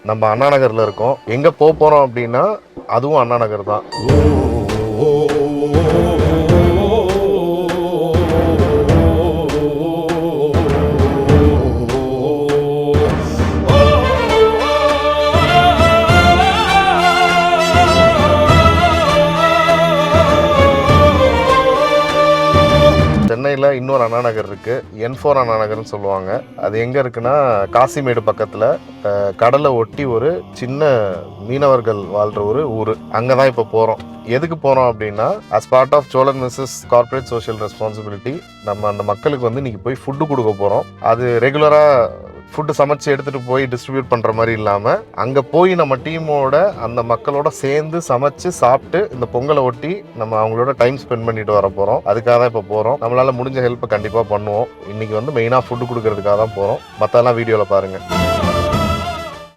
நம்ம அண்ணா நகர்ல இருக்கோம். எங்க போறோம் அப்படின்னா அதுவும் அண்ணா நகர் தான். சென்னையில் இன்னொரு அண்ணா நகர் இருக்குது, N4 அண்ணா நகர்னு சொல்லுவாங்க. அது எங்கே இருக்குன்னா காசிமேடு பக்கத்தில் கடலை ஒட்டி ஒரு சின்ன மீனவர்கள் வாழ்கிற ஒரு ஊர். அங்கே தான் இப்போ போகிறோம். எதுக்கு போகிறோம் அப்படின்னா as part of Cholan misses corporate social responsibility நம்ம அந்த மக்களுக்கு வந்து இன்றைக்கி போய் ஃபுட்டு கொடுக்க போகிறோம். அது ரெகுலராக ஃபுட்டு சமைச்சு எடுத்துகிட்டு போய் டிஸ்ட்ரிபியூட் பண்ணுற மாதிரி இல்லாமல் அங்கே போய் நம்ம டீமோட அந்த மக்களோட சேர்ந்து சமைச்சு சாப்பிட்டு இந்த பொங்கலை ஒட்டி நம்ம அவங்களோட டைம் ஸ்பெண்ட் பண்ணிட்டு வர போகிறோம். அதுக்காக தான் இப்போ போகிறோம். நம்மளால் முடிஞ்ச ஹெல்ப்பை கண்டிப்பாக பண்ணுவோம். இன்றைக்கி வந்து மெயினாக ஃபுட்டு கொடுக்கறதுக்காக தான் போகிறோம். மற்றெல்லாம் வீடியோவில் பாருங்கள்.